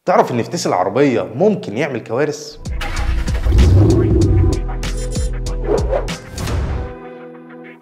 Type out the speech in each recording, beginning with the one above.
تعرف ان فتيس العربية ممكن يعمل كوارث؟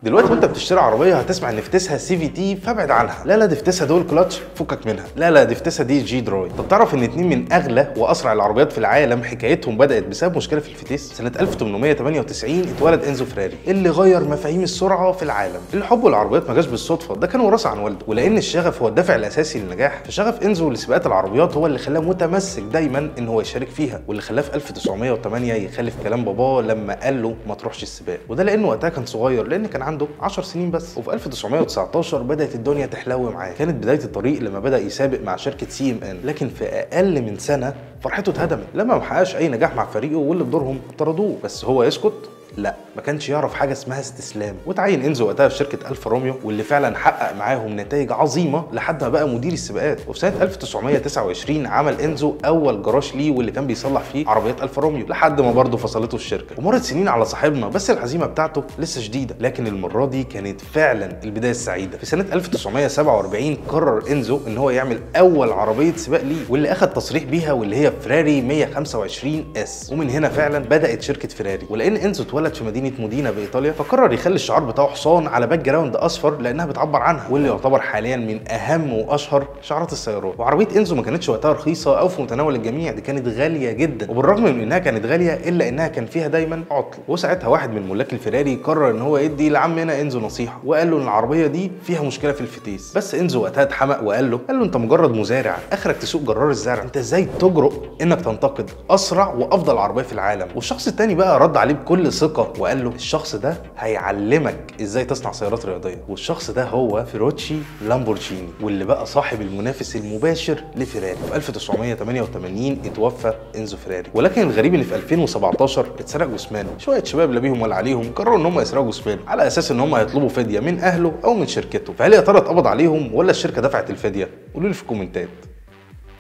دلوقتي وانت بتشتري عربيه هتسمع ان فتيسها سي في تي فابعد عنها. لا دي فتيسها دول كلاتش فكك منها. لا دي فتيسها دي جي دراي. طب تعرف ان اتنين من اغلى واسرع العربيات في العالم حكايتهم بدات بسبب مشكله في الفتيس؟ سنه 1898 اتولد انزو فراري اللي غير مفاهيم السرعه في العالم. اللي حبه للعربيات ما جاش بالصدفه، ده كان وراثه عن والده، ولان الشغف هو الدافع الاساسي للنجاح، فشغف انزو لسباقات العربيات هو اللي خلاه متمسك دايما ان هو يشارك فيها، واللي خلاه في 1908 يخالف كلام باباه لما قال له ما تروحش السباق، وده لانه وقتها كان صغير، لان كان عنده 10 سنين بس. وفي 1919 بدات الدنيا تحلو معاه. كانت بدايه الطريق لما بدا يسابق مع شركه CMN، لكن في اقل من سنه فرحته اتهدمت لما ما حققش اي نجاح مع فريقه، واللي بدورهم طردوه. بس هو يسكت؟ لا، ما كانش يعرف حاجه اسمها استسلام. وتعين انزو وقتها في شركه الفا روميو، واللي فعلا حقق معاهم نتائج عظيمه لحد ما بقى مدير السباقات. وفي سنه 1929 عمل انزو اول جراج ليه، واللي كان بيصلح فيه عربيات الفا روميو، لحد ما برضه فصلته الشركه. ومرت سنين على صاحبنا، بس الهزيمه بتاعته لسه شديده، لكن المره دي كانت فعلا البدايه السعيده. في سنه 1947 قرر انزو ان هو يعمل اول عربيه سباق ليه، واللي اخذ تصريح بيها، واللي هي فراري 125 اس. ومن هنا فعلا بدات شركه فراري. ولان انزو اتولد في مدينه مودينا بايطاليا، فقرر يخلي الشعار بتاعه حصان على باك جراوند اصفر، لانها بتعبر عنها، واللي يعتبر حاليا من اهم واشهر شعارات السيارات. وعربيه انزو ما كانتش وقتها رخيصه او في متناول الجميع، دي كانت غاليه جدا. وبالرغم من انها كانت غاليه الا انها كان فيها دايما عطل. وساعتها واحد من ملاك الفيراري قرر ان هو يدي لعمنا انزو نصيحه، وقال له ان العربيه دي فيها مشكله في الفتيس. بس انزو وقتها اتحمق وقال له انت مجرد مزارع، اخرك تسوق جرار الزرع، انت ازاي تجرؤ انك تنتقد اسرع وافضل عربيه في العالم؟ والشخص الثاني بقى رد عليه بكل ثقه وقال له الشخص ده هيعلمك ازاي تصنع سيارات رياضيه. والشخص ده هو فيروتشي لامبورجيني، واللي بقى صاحب المنافس المباشر لفيراري. في 1988 اتوفى انزو فراري. ولكن الغريب ان في 2017 اتسرق جثمانه. شويه شباب لا بيهم ولا عليهم قرروا ان هم يسرقوا جثمانه على اساس ان هم هيطلبوا فديه من اهله او من شركته. فهل يا ترى اتقبض عليهم ولا الشركه دفعت الفديه؟ قولوا لي في الكومنتات.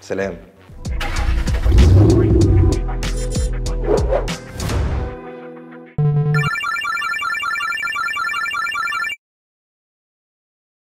سلام.